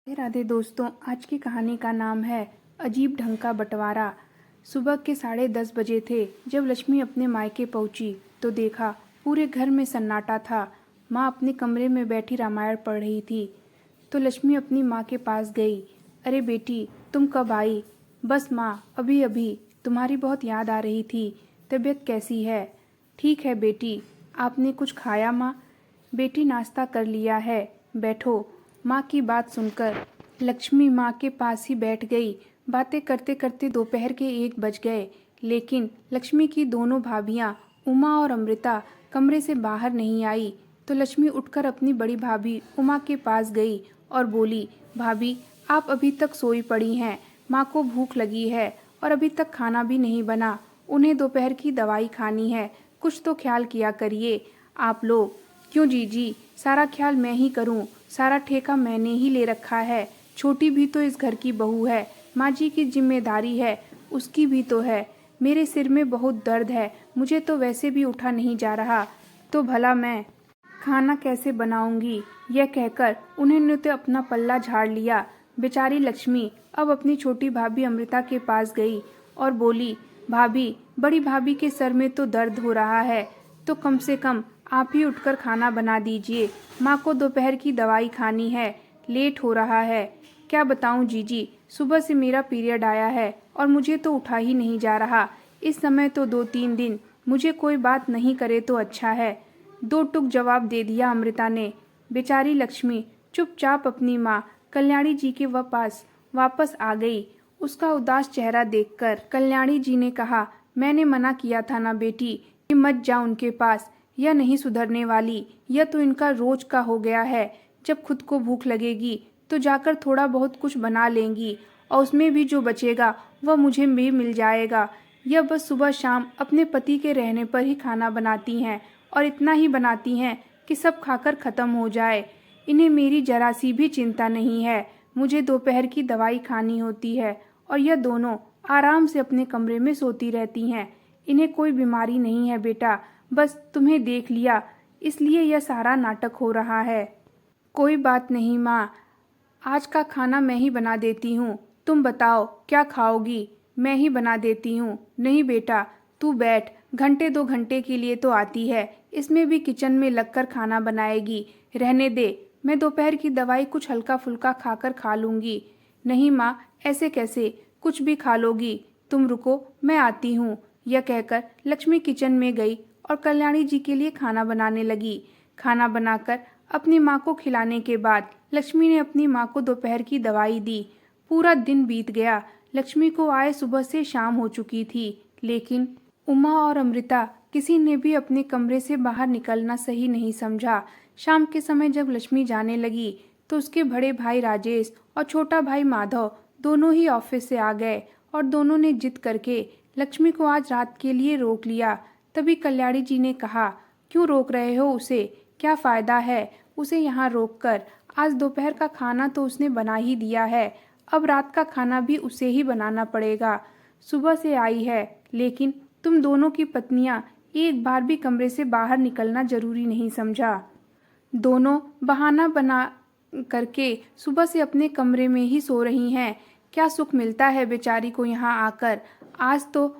राधे दोस्तों, आज की कहानी का नाम है अजीब ढंग का बंटवारा। सुबह के 10:30 बजे थे जब लक्ष्मी अपने मायके पहुंची तो देखा पूरे घर में सन्नाटा था। माँ अपने कमरे में बैठी रामायण पढ़ रही थी तो लक्ष्मी अपनी माँ के पास गई। अरे बेटी, तुम कब आई? बस माँ, अभी अभी। तुम्हारी बहुत याद आ रही थी। तबीयत कैसी है? ठीक है बेटी। आपने कुछ खाया माँ? बेटी, नाश्ता कर लिया है, बैठो। माँ की बात सुनकर लक्ष्मी माँ के पास ही बैठ गई। बातें करते करते दोपहर के 1 बज गए, लेकिन लक्ष्मी की दोनों भाभियाँ उमा और अमृता कमरे से बाहर नहीं आई। तो लक्ष्मी उठकर अपनी बड़ी भाभी उमा के पास गई और बोली, भाभी, आप अभी तक सोई पड़ी हैं। माँ को भूख लगी है और अभी तक खाना भी नहीं बना। उन्हें दोपहर की दवाई खानी है। कुछ तो ख्याल किया करिए आप लोग। क्यों जीजी, सारा ख्याल मैं ही करूं? सारा ठेका मैंने ही ले रखा है। छोटी भी तो इस घर की बहू है। माँ जी की जिम्मेदारी है, उसकी भी तो है। मेरे सिर में बहुत दर्द है, मुझे तो वैसे भी उठा नहीं जा रहा, तो भला मैं खाना कैसे बनाऊंगी? यह कहकर उन्होंने तो अपना पल्ला झाड़ लिया। बेचारी लक्ष्मी अब अपनी छोटी भाभी अमृता के पास गई और बोली, भाभी, बड़ी भाभी के सर में तो दर्द हो रहा है, तो कम से कम आप ही उठकर खाना बना दीजिए। माँ को दोपहर की दवाई खानी है, लेट हो रहा है। क्या बताऊं जीजी, सुबह से मेरा पीरियड आया है और मुझे तो उठा ही नहीं जा रहा। इस समय तो 2-3 दिन मुझे कोई बात नहीं करे तो अच्छा है। 2 टुक जवाब दे दिया अमृता ने। बेचारी लक्ष्मी चुपचाप अपनी माँ कल्याणी जी के पास वापस आ गई। उसका उदास चेहरा देखकर कल्याणी जी ने कहा, मैंने मना किया था ना बेटी कि मत जा उनके पास। यह नहीं सुधरने वाली, यह तो इनका रोज का हो गया है। जब खुद को भूख लगेगी तो जाकर थोड़ा बहुत कुछ बना लेंगी और उसमें भी जो बचेगा वह मुझे भी मिल जाएगा। यह बस सुबह शाम अपने पति के रहने पर ही खाना बनाती हैं और इतना ही बनाती हैं कि सब खाकर खत्म हो जाए। इन्हें मेरी जरा सी भी चिंता नहीं है। मुझे दोपहर की दवाई खानी होती है और यह दोनों आराम से अपने कमरे में सोती रहती हैं। इन्हें कोई बीमारी नहीं है बेटा, बस तुम्हें देख लिया इसलिए यह सारा नाटक हो रहा है। कोई बात नहीं माँ, आज का खाना मैं ही बना देती हूँ। तुम बताओ क्या खाओगी? मैं ही बना देती हूँ। नहीं बेटा, तू बैठ, घंटे 2 घंटे के लिए तो आती है, इसमें भी किचन में लगकर खाना बनाएगी। रहने दे, मैं दोपहर की दवाई कुछ हल्का फुल्का खाकर खा लूँगी। नहीं माँ, ऐसे कैसे? कुछ भी खा लोगी? तुम रुको, मैं आती हूँ। यह कहकर लक्ष्मी किचन में गई और कल्याणी जी के लिए खाना बनाने लगी। खाना बनाकर अपनी माँ को खिलाने के बाद लक्ष्मी ने अपनी माँ को दोपहर की दवाई दी। पूरा दिन बीत गया। लक्ष्मी को आए सुबह से शाम हो चुकी थी, लेकिन उमा और अमृता किसी ने भी अपने कमरे से बाहर निकलना सही नहीं समझा। शाम के समय जब लक्ष्मी जाने लगी तो उसके बड़े भाई राजेश और छोटा भाई माधव दोनों ही ऑफिस से आ गए और दोनों ने जिद करके लक्ष्मी को आज रात के लिए रोक लिया। तभी कल्याणी जी ने कहा, क्यों रोक रहे हो उसे? क्या फायदा है उसे यहाँ रोककर? आज दोपहर का खाना तो उसने बना ही दिया है, अब रात का खाना भी उसे ही बनाना पड़ेगा। सुबह से आई है, लेकिन तुम दोनों की पत्नियां एक बार भी कमरे से बाहर निकलना जरूरी नहीं समझा। दोनों बहाना बना करके सुबह से अपने कमरे में ही सो रही हैं। क्या सुख मिलता है बेचारी को यहाँ आकर? आज तो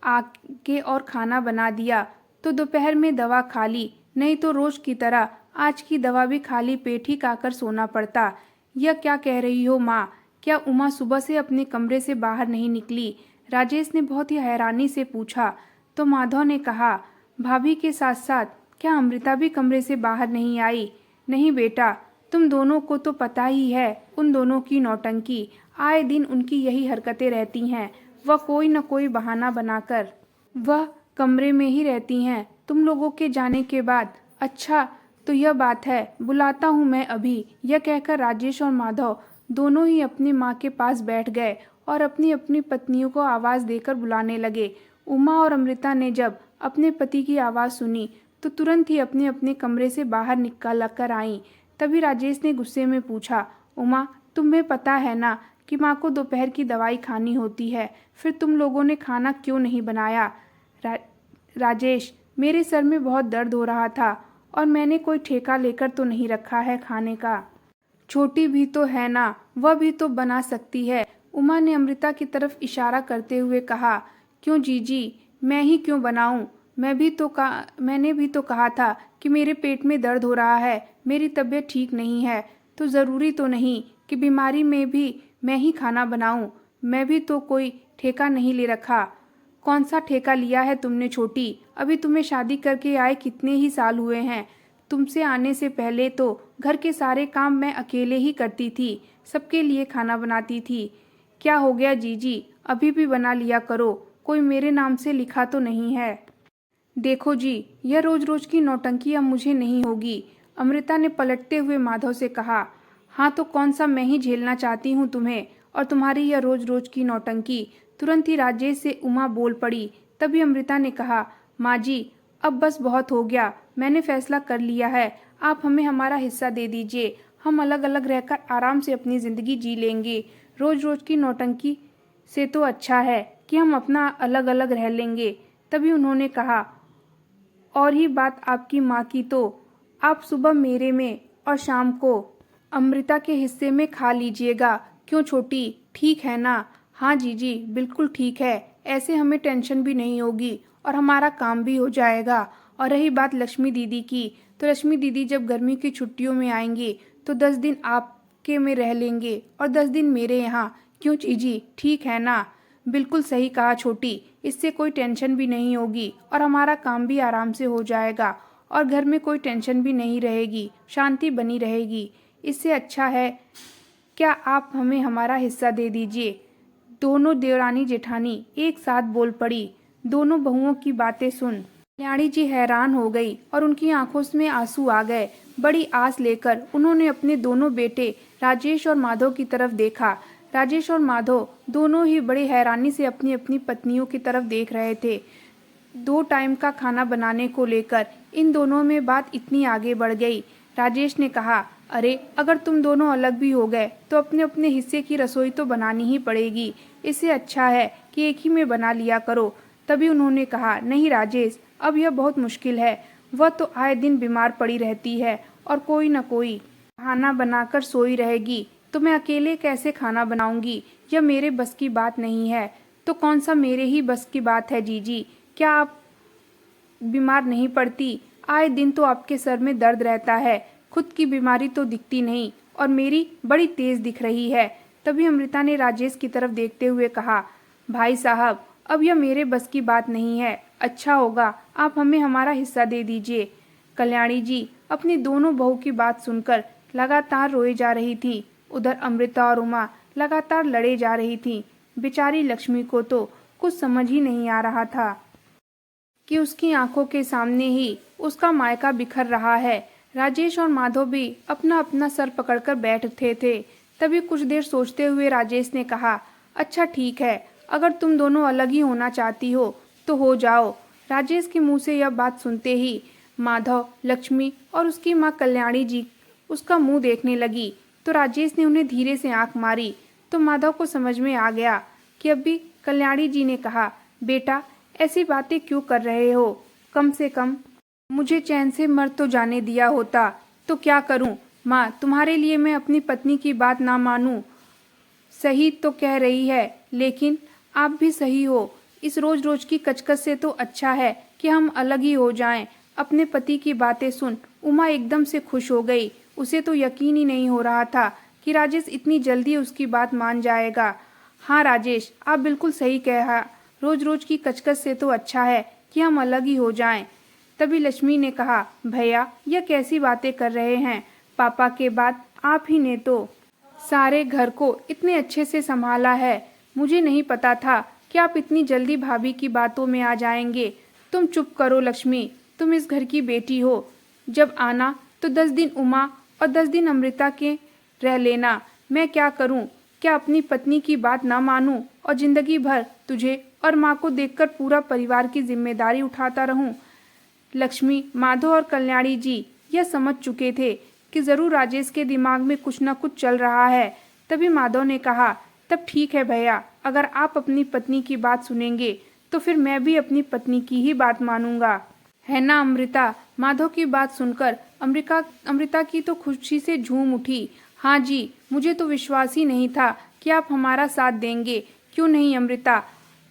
आके और खाना बना दिया तो दोपहर में दवा खा ली, नहीं तो रोज की तरह आज की दवा भी खाली पेट ही खाकर सोना पड़ता। यह क्या कह रही हो माँ? क्या उमा सुबह से अपने कमरे से बाहर नहीं निकली? राजेश ने बहुत ही हैरानी से पूछा। तो माधव ने कहा, भाभी के साथ साथ क्या अमृता भी कमरे से बाहर नहीं आई? नहीं बेटा, तुम दोनों को तो पता ही है उन दोनों की नौटंकी। आए दिन उनकी यही हरकतें रहती हैं। वह कोई न कोई बहाना बनाकर वह कमरे में ही रहती हैं तुम लोगों के जाने के बाद। अच्छा, तो यह बात है, बुलाता हूँ मैं अभी। यह कहकर राजेश और माधव दोनों ही अपनी माँ के पास बैठ गए और अपनी अपनी पत्नियों को आवाज़ देकर बुलाने लगे। उमा और अमृता ने जब अपने पति की आवाज़ सुनी तो तुरंत ही अपने अपने कमरे से बाहर निकल कर आईं। तभी राजेश ने गुस्से में पूछा, उमा, तुम्हें पता है ना कि माँ को दोपहर की दवाई खानी होती है, फिर तुम लोगों ने खाना क्यों नहीं बनाया? राजेश, मेरे सर में बहुत दर्द हो रहा था और मैंने कोई ठेका लेकर तो नहीं रखा है खाने का। छोटी भी तो है ना, वह भी तो बना सकती है। उमा ने अमृता की तरफ इशारा करते हुए कहा। क्यों जीजी, मैं ही क्यों बनाऊं? मैंने भी तो कहा था कि मेरे पेट में दर्द हो रहा है, मेरी तबीयत ठीक नहीं है, तो ज़रूरी तो नहीं कि बीमारी में भी मैं ही खाना बनाऊं। मैं भी तो कोई ठेका नहीं ले रखा। कौन सा ठेका लिया है तुमने छोटी? अभी तुम्हें शादी करके आए कितने ही साल हुए हैं। तुमसे आने से पहले तो घर के सारे काम मैं अकेले ही करती थी, सबके लिए खाना बनाती थी। क्या हो गया जीजी, अभी भी बना लिया करो, कोई मेरे नाम से लिखा तो नहीं है। देखो जी, यह रोज रोज की नौटंकी अब मुझे नहीं होगी, अमृता ने पलटते हुए माधव से कहा। हाँ तो कौन सा मैं ही झेलना चाहती हूँ तुम्हें और तुम्हारी यह रोज रोज की नौटंकी। तुरंत ही राजेश से उमा बोल पड़ी। तभी अमृता ने कहा, माँ जी अब बस बहुत हो गया, मैंने फैसला कर लिया है, आप हमें हमारा हिस्सा दे दीजिए, हम अलग अलग रहकर आराम से अपनी जिंदगी जी लेंगे। रोज रोज की नौटंकी से तो अच्छा है कि हम अपना अलग अलग रह लेंगे। तभी उन्होंने कहा, और ही बात आपकी माँ की तो आप सुबह मेरे में और शाम को अमृता के हिस्से में खा लीजिएगा। क्यों छोटी, ठीक है ना? हाँ जीजी बिल्कुल ठीक है, ऐसे हमें टेंशन भी नहीं होगी और हमारा काम भी हो जाएगा। और रही बात लक्ष्मी दीदी की, तो लक्ष्मी दीदी जब गर्मी की छुट्टियों में आएंगी तो 10 दिन आपके में रह लेंगे और 10 दिन मेरे यहाँ। क्यों जीजी, ठीक है ना? बिल्कुल सही कहा छोटी, इससे कोई टेंशन भी नहीं होगी और हमारा काम भी आराम से हो जाएगा और घर में कोई टेंशन भी नहीं रहेगी, शांति बनी रहेगी। इससे अच्छा है क्या आप हमें हमारा हिस्सा दे दीजिए। दोनों देवरानी जेठानी एक साथ बोल पड़ी। दोनों बहुओं की बातें सुन कल्याणी जी हैरान हो गई और उनकी आंखों में आंसू आ गए। बड़ी आस लेकर उन्होंने अपने दोनों बेटे राजेश और माधव की तरफ देखा। राजेश और माधव दोनों ही बड़ी हैरानी से अपनी अपनी पत्नियों की तरफ देख रहे थे। 2 टाइम का खाना बनाने को लेकर इन दोनों में बात इतनी आगे बढ़ गई। राजेश ने कहा, अरे अगर तुम दोनों अलग भी हो गए तो अपने अपने हिस्से की रसोई तो बनानी ही पड़ेगी, इससे अच्छा है कि एक ही में बना लिया करो। तभी उन्होंने कहा, नहीं राजेश, अब यह बहुत मुश्किल है, वह तो आए दिन बीमार पड़ी रहती है और कोई न कोई खाना बनाकर सोई रहेगी, तो मैं अकेले कैसे खाना बनाऊंगी? यह मेरे बस की बात नहीं है। तो कौन सा मेरे ही बस की बात है जीजी? क्या आप बीमार नहीं पड़ती? आए दिन तो आपके सर में दर्द रहता है, खुद की बीमारी तो दिखती नहीं और मेरी बड़ी तेज दिख रही है। तभी अमृता ने राजेश की तरफ देखते हुए कहा, भाई साहब अब यह मेरे बस की बात नहीं है, अच्छा होगा आप हमें हमारा हिस्सा दे दीजिए। कल्याणी जी अपनी दोनों बहू की बात सुनकर लगातार रोए जा रही थी। उधर अमृता और उमा लगातार लड़े जा रही थी। बेचारी लक्ष्मी को तो कुछ समझ ही नहीं आ रहा था कि उसकी आंखों के सामने ही उसका मायका बिखर रहा है। राजेश और माधव भी अपना अपना सर पकड़कर बैठे थे। तभी कुछ देर सोचते हुए राजेश ने कहा, अच्छा ठीक है, अगर तुम दोनों अलग ही होना चाहती हो तो हो जाओ। राजेश के मुंह से यह बात सुनते ही माधव, लक्ष्मी और उसकी माँ कल्याणी जी उसका मुंह देखने लगी। तो राजेश ने उन्हें धीरे से आंख मारी तो माधव को समझ में आ गया कि अभी कल्याणी जी ने कहा, बेटा ऐसी बातें क्यों कर रहे हो? कम से कम मुझे चैन से मर तो जाने दिया होता। तो क्या करूं माँ, तुम्हारे लिए मैं अपनी पत्नी की बात ना मानूं? सही तो कह रही है, लेकिन आप भी सही हो। इस रोज रोज की कचकच से तो अच्छा है कि हम अलग ही हो जाएं। अपने पति की बातें सुन उमा एकदम से खुश हो गई। उसे तो यकीन ही नहीं हो रहा था कि राजेश इतनी जल्दी उसकी बात मान जाएगा। हाँ राजेश, आप बिल्कुल सही कहा, रोज रोज की कचकच से तो अच्छा है कि हम अलग ही हो जाएं। तभी लक्ष्मी ने कहा, भैया यह कैसी बातें कर रहे हैं? पापा के बाद आप ही ने तो सारे घर को इतने अच्छे से संभाला है, मुझे नहीं पता था कि आप इतनी जल्दी भाभी की बातों में आ जाएंगे। तुम चुप करो लक्ष्मी, तुम इस घर की बेटी हो। जब आना तो 10 दिन उमा और 10 दिन अमृता के रह लेना। मैं क्या करूं? क्या अपनी पत्नी की बात ना मानूं और जिंदगी भर तुझे और माँ को देखकर पूरा परिवार की जिम्मेदारी उठाता रहूं? लक्ष्मी, माधव और कल्याणी जी यह समझ चुके थे कि जरूर राजेश के दिमाग में कुछ न कुछ चल रहा है। तभी माधव ने कहा, तब ठीक है भैया, अगर आप अपनी पत्नी की बात सुनेंगे तो फिर मैं भी अपनी पत्नी की ही बात मानूंगा, है ना अमृता? माधव की बात सुनकर अमृता की तो खुशी से झूम उठी। हाँ जी, मुझे तो विश्वास ही नहीं था कि आप हमारा साथ देंगे। क्यों नहीं अमृता,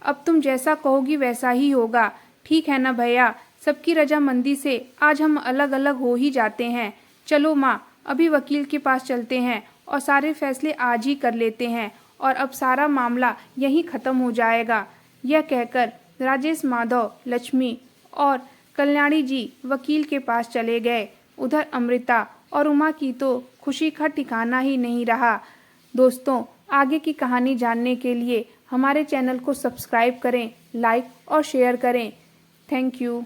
अब तुम जैसा कहोगी वैसा ही होगा। ठीक है ना भैया, सबकी रजामंदी से आज हम अलग अलग हो ही जाते हैं। चलो माँ, अभी वकील के पास चलते हैं और सारे फैसले आज ही कर लेते हैं और अब सारा मामला यहीं ख़त्म हो जाएगा। यह कहकर राजेश, माधव, लक्ष्मी और कल्याणी जी वकील के पास चले गए। उधर अमृता और उमा की तो खुशी का ठिकाना ही नहीं रहा। दोस्तों, आगे की कहानी जानने के लिए हमारे चैनल को सब्सक्राइब करें, लाइक और शेयर करें। Thank you.